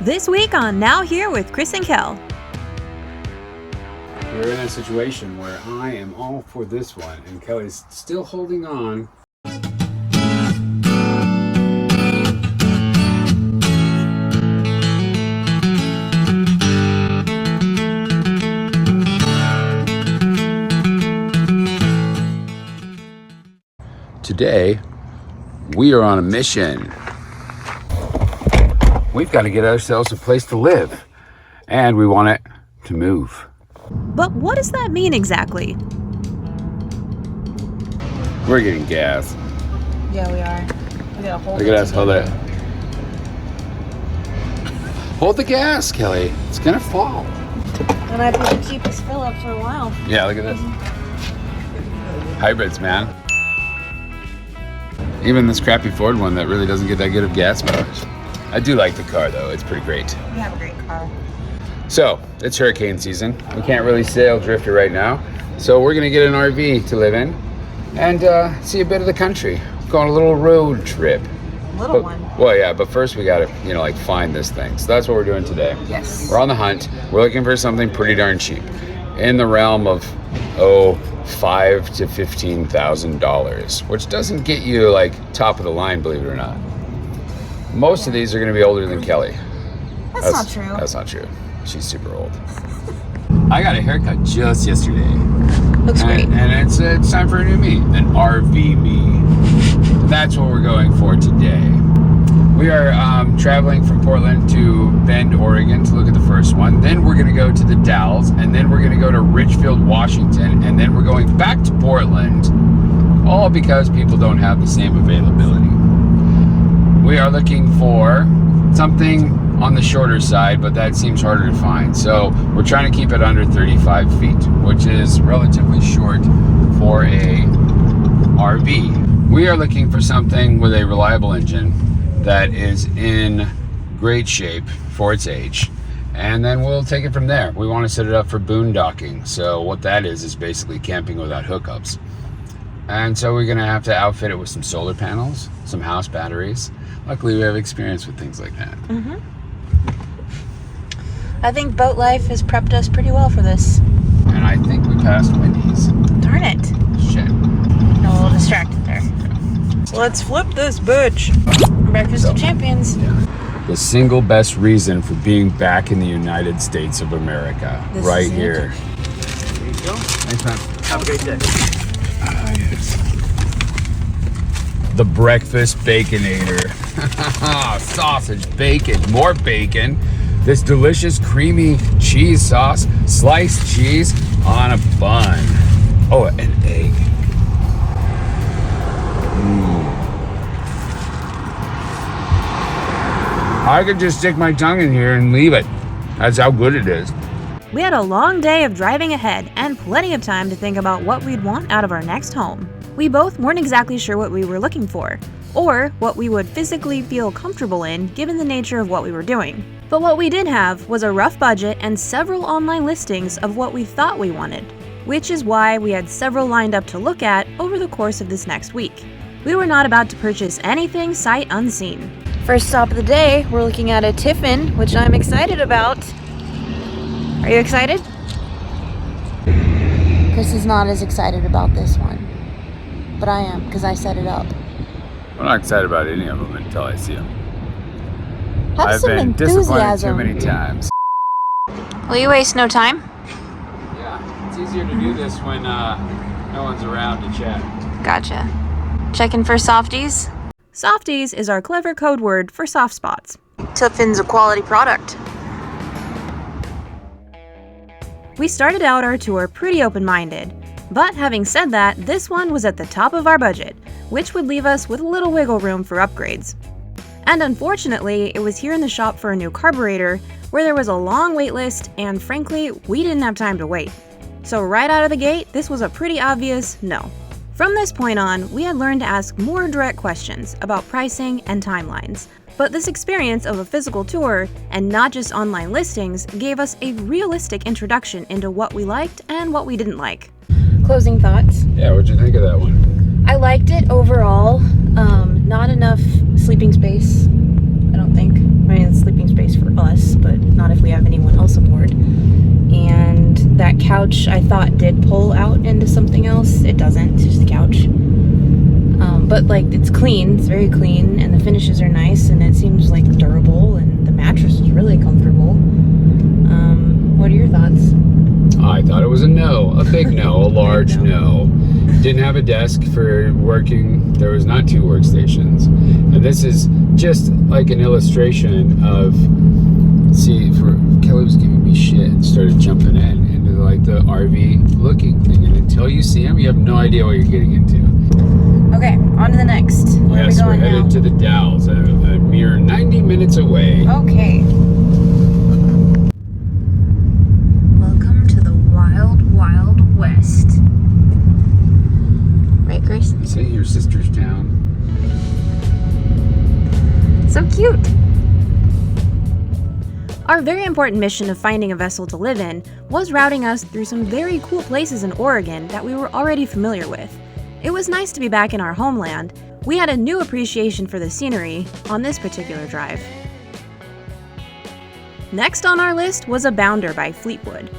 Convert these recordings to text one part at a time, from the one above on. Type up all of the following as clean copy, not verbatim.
This week on Now Here with Chris and Kell. We're in a situation where I am all for this one, and Kelly's still holding on. Today, we are on a mission. We've got to get ourselves a place to live, and we want it to move. But what does that mean exactly? We're getting gas. Yeah, we are. We gotta hold Look it at us, hold together. it. Hold the gas, Kelly. It's gonna fall. And I have to keep this fill up for a while. Yeah, look at this. Hybrids, man. Even this crappy Ford one that really doesn't get that good of gas mileage. I do like the car though, it's pretty great. We have a great car. So, it's hurricane season. We can't really sail drifter right now. So we're gonna get an RV to live in and see a bit of the country. Go on a little road trip. Little one. Well, yeah, but first we gotta, find this thing. So that's what we're doing today. Yes. We're on the hunt. We're looking for something pretty darn cheap. In the realm of, $5,000 to $15,000, which doesn't get you top of the line, believe it or not. Most of these are gonna be older than Kelly. That's not true. That's not true. She's super old. I got a haircut just yesterday. Looks great. And it's time for a new me, an RV me. That's what we're going for today. We are traveling from Portland to Bend, Oregon to look at the first one. Then we're gonna go to the Dalles, and then we're gonna go to Richfield, Washington, and then we're going back to Portland, all because people don't have the same availability. We are looking for something on the shorter side, but that seems harder to find. So we're trying to keep it under 35 feet, which is relatively short for a RV. We are looking for something with a reliable engine that is in great shape for its age. And then we'll take it from there. We want to set it up for boondocking. So what that is basically camping without hookups. And so we're gonna have to outfit it with some solar panels, some house batteries. Luckily we have experience with things like that. Mm-hmm. I think boat life has prepped us pretty well for this. And I think we passed Wendy's. Darn it. Shit. I'm a little distracted there. Let's flip this bitch. Breakfast of Champions. Yeah. The single best reason for being back in the United States of America. This right is it. here. There you go. Thanks, man. Have a great day. Yes. The breakfast baconator. Sausage, bacon, more bacon. This delicious creamy cheese sauce, sliced cheese on a bun. Oh, an egg. I could just stick my tongue in here and leave it. That's how good it is. We had a long day of driving ahead and plenty of time to think about what we'd want out of our next home. We both weren't exactly sure what we were looking for, or what we would physically feel comfortable in given the nature of what we were doing. But what we did have was a rough budget and several online listings of what we thought we wanted, which is why we had several lined up to look at over the course of this next week. We were not about to purchase anything sight unseen. First stop of the day, we're looking at a Tiffin, which I'm excited about. Are you excited? Chris is not as excited about this one. But I am, because I set it up. I'm not excited about any of them until I see them. Have I've some been disappointed enthusiasm. too many times. Will you waste no time? Yeah, it's easier to do this when no one's around to chat. Gotcha. Checking for softies? Softies is our clever code word for soft spots. Tiffin's a quality product. We started out our tour pretty open-minded, but having said that, this one was at the top of our budget, which would leave us with a little wiggle room for upgrades. And unfortunately, it was here in the shop for a new carburetor where there was a long wait list, and frankly, we didn't have time to wait. So right out of the gate, this was a pretty obvious no. From this point on, we had learned to ask more direct questions about pricing and timelines. But this experience of a physical tour, and not just online listings, gave us a realistic introduction into what we liked and what we didn't like. Closing thoughts. Yeah, what'd you think of that one? I liked it overall. Not enough sleeping space, I don't think. I mean, sleeping space nice for us, but not if we have anyone else aboard. And that couch I thought did pull out into something else. It doesn't, it's just a couch. But like, it's clean, it's very clean, and the finishes are nice, and it seems like durable, and the mattress is really comfortable. What are your thoughts? I thought it was a no, a big no, a large no. Didn't have a desk for working. There was not 2 workstations. And this is just like an illustration of, Kelly was giving me shit and started jumping into like the RV looking thing. And until you see them, you have no idea what you're getting into. Okay, on to the next. Where Yes, are we we're going headed now? to the Dalles, a mere 90 minutes away. Okay. Welcome to the wild, wild west. Right, Grace? This ain't your sister's town. So cute! Our very important mission of finding a vessel to live in was routing us through some very cool places in Oregon that we were already familiar with. It was nice to be back in our homeland. We had a new appreciation for the scenery on this particular drive. Next on our list was a Bounder by Fleetwood.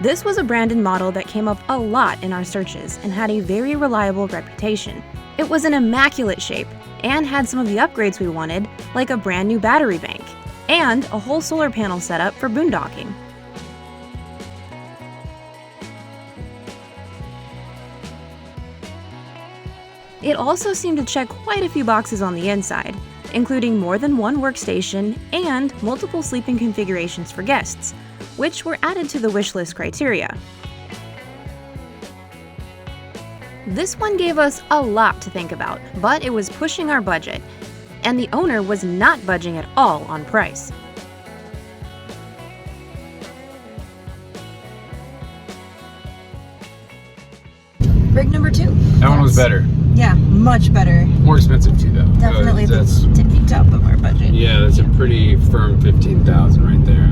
This was a brand and model that came up a lot in our searches and had a very reliable reputation. It was an immaculate shape and had some of the upgrades we wanted, like a brand new battery bank and a whole solar panel setup for boondocking. It also seemed to check quite a few boxes on the inside, including more than 1 workstation and multiple sleeping configurations for guests, which were added to the wish list criteria. This one gave us a lot to think about, but it was pushing our budget, and the owner was not budging at all on price. Rig number 2. That one was better. Yeah, much better. More expensive too, though. Definitely That's the tippy top of our budget. Yeah, that's a pretty firm 15,000 right there.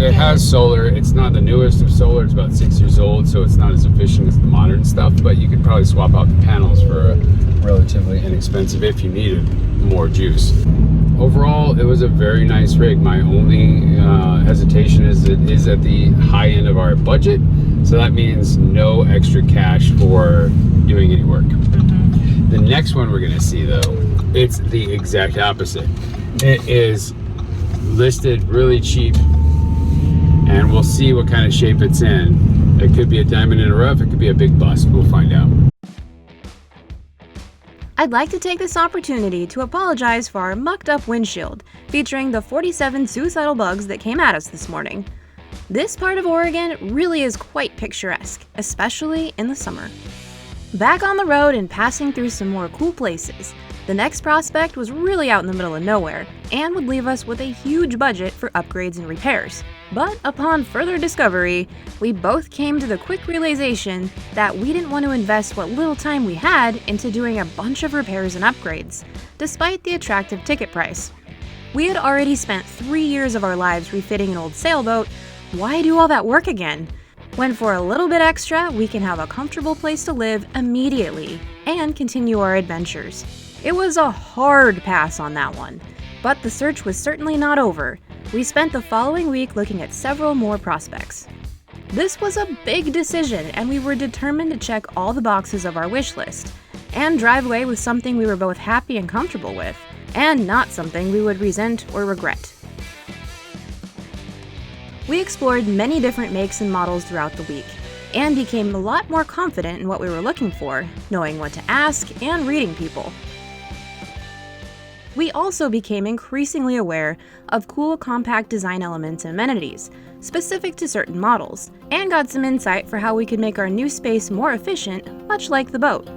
It has solar. It's not the newest of solar. It's about 6 years old, so it's not as efficient as the modern stuff. But you could probably swap out the panels for a relatively inexpensive if you needed more juice. Overall, it was a very nice rig. My only hesitation is it is at the high end of our budget, so that means no extra cash for doing any work. The next one we're going to see, though, it's the exact opposite. It is listed really cheap, and we'll see what kind of shape it's in. It could be a diamond in a rough, it could be a big bust. We'll find out. I'd like to take this opportunity to apologize for our mucked up windshield, featuring the 47 suicidal bugs that came at us this morning. This part of Oregon really is quite picturesque, especially in the summer. Back on the road and passing through some more cool places, the next prospect was really out in the middle of nowhere and would leave us with a huge budget for upgrades and repairs. But upon further discovery, we both came to the quick realization that we didn't want to invest what little time we had into doing a bunch of repairs and upgrades, despite the attractive ticket price. We had already spent 3 years of our lives refitting an old sailboat. Why do all that work again? When for a little bit extra, we can have a comfortable place to live immediately and continue our adventures. It was a hard pass on that one, but the search was certainly not over. We spent the following week looking at several more prospects. This was a big decision, and we were determined to check all the boxes of our wish list and drive away with something we were both happy and comfortable with, and not something we would resent or regret. We explored many different makes and models throughout the week, and became a lot more confident in what we were looking for, knowing what to ask and reading people. We also became increasingly aware of cool compact design elements and amenities, specific to certain models, and got some insight for how we could make our new space more efficient, much like the boat.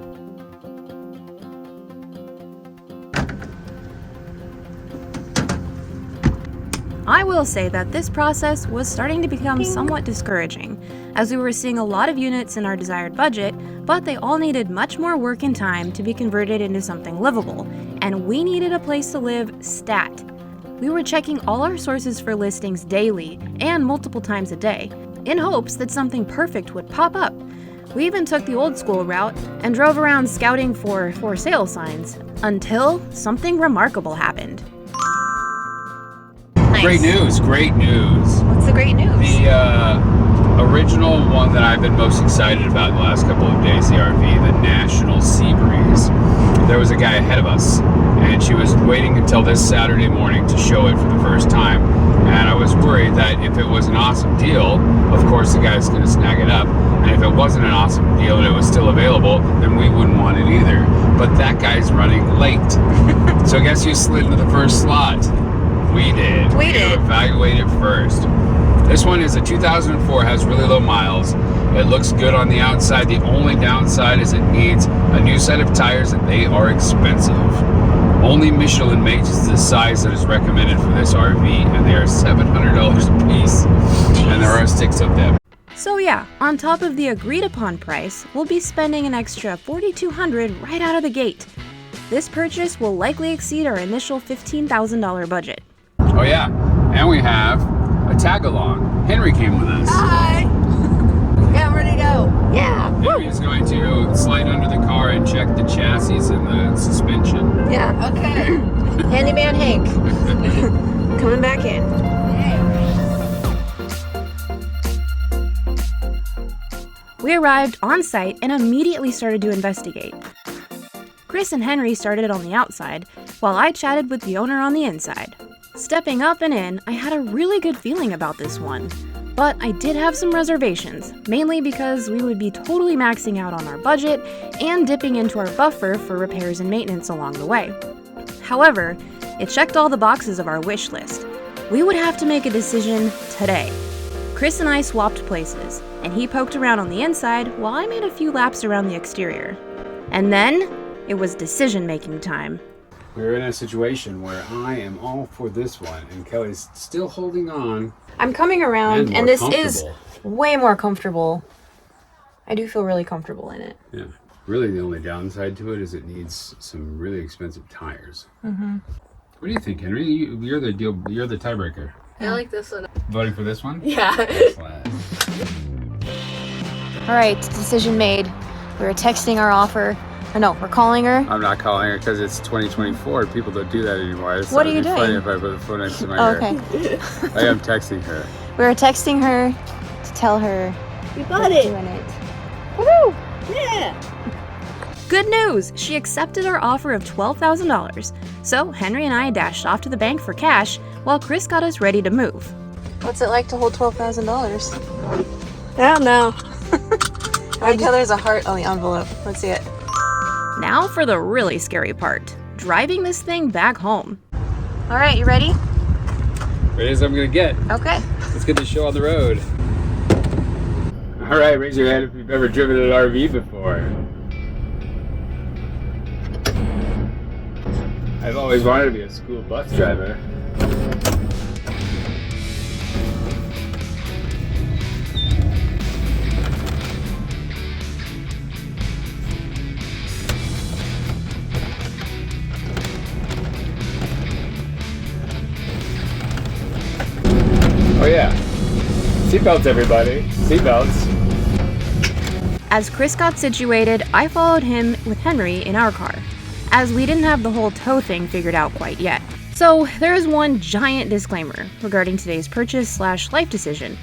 I will say that this process was starting to become somewhat discouraging, as we were seeing a lot of units in our desired budget, but they all needed much more work and time to be converted into something livable, and we needed a place to live stat. We were checking all our sources for listings daily and multiple times a day, in hopes that something perfect would pop up. We even took the old school route and drove around scouting for sale signs, until something remarkable happened. Great news, great news. What's the great news? The original one that I've been most excited about the last couple of days, the RV, the National Sea Breeze. There was a guy ahead of us, and she was waiting until this Saturday morning to show it for the first time. And I was worried that if it was an awesome deal, of course the guy's going to snag it up. And if it wasn't an awesome deal and it was still available, then we wouldn't want it either. But that guy's running late. So guess who slid into the first slot? We did. We did. Evaluate it first. This one is a 2004, has really low miles. It looks good on the outside. The only downside is it needs a new set of tires and they are expensive. Only Michelin makes the size that is recommended for this RV, and they are $700 a piece. And there are 6 of them. So yeah, on top of the agreed upon price, we'll be spending an extra $4,200 right out of the gate. This purchase will likely exceed our initial $15,000 budget. Oh yeah, and we have a tag along. Henry came with us. Hi! Yeah, I'm ready to go. Yeah. Henry is going to slide under the car and check the chassis and the suspension. Yeah, okay. Handyman Hank. Coming back in. We arrived on site and immediately started to investigate. Chris and Henry started on the outside, while I chatted with the owner on the inside. Stepping up and in, I had a really good feeling about this one. But I did have some reservations, mainly because we would be totally maxing out on our budget and dipping into our buffer for repairs and maintenance along the way. However, it checked all the boxes of our wish list. We would have to make a decision today. Chris and I swapped places, and he poked around on the inside while I made a few laps around the exterior. And then, it was decision-making time. We're in a situation where I am all for this one, and Kelly's still holding on. I'm coming around, and this is comfortable. way more comfortable. I do feel really comfortable in it. Yeah. Really, the only downside to it is it needs some really expensive tires. Mm-hmm. What do you think, Henry? You're the tiebreaker. I like this one. Voting for this one? Yeah. Excellent. All right, decision made. We were texting our offer. Or no, we're calling her. I'm not calling her because it's 2024. People don't do that anymore. What are you doing? Funny if I put the phone next to my Oh, ear. okay. I am texting her. We were texting her to tell her You got we're it. doing it. Woo! Yeah. Good news! She accepted our offer of $12,000. So Henry and I dashed off to the bank for cash while Chris got us ready to move. What's it like to hold $12,000? I don't know. I like how there's a heart on the envelope. Let's see it. Now for the really scary part, driving this thing back home. All right, you ready? Ready as I'm gonna get. Okay. Let's get the show on the road. All right, raise your hand if you've ever driven an RV before. I've always wanted to be a school bus driver. Oh yeah. Seatbelts, everybody. Seatbelts. As Chris got situated, I followed him with Henry in our car, as we didn't have the whole tow thing figured out quite yet. So there is one giant disclaimer regarding today's purchase/life decision.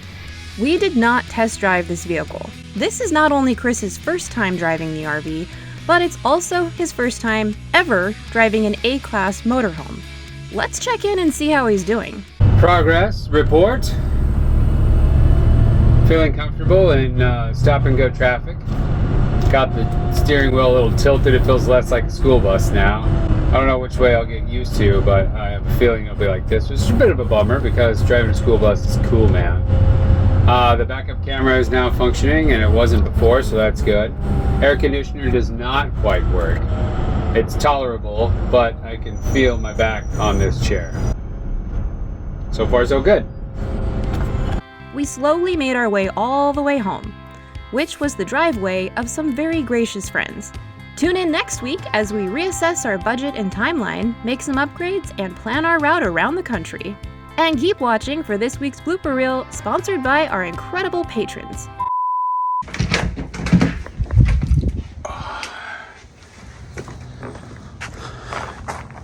We did not test drive this vehicle. This is not only Chris's first time driving the RV, but it's also his first time ever driving an A-Class motorhome. Let's check in and see how he's doing. Progress report. Feeling comfortable in stop and go traffic. Got the steering wheel a little tilted. It feels less like a school bus now. I don't know which way I'll get used to, but I have a feeling it'll be like this, which is a bit of a bummer because driving a school bus is cool, man. The backup camera is now functioning, and it wasn't before, so that's good. Air conditioner does not quite work. It's tolerable, but I can feel my back on this chair. So far, so good. We slowly made our way all the way home, which was the driveway of some very gracious friends. Tune in next week as we reassess our budget and timeline, make some upgrades, and plan our route around the country. And keep watching for this week's blooper reel, sponsored by our incredible patrons.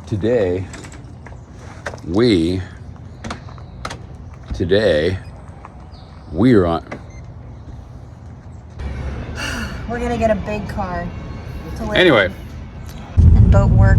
Today, we today we are on. We're gonna get a big car to live Anyway, in and boat work.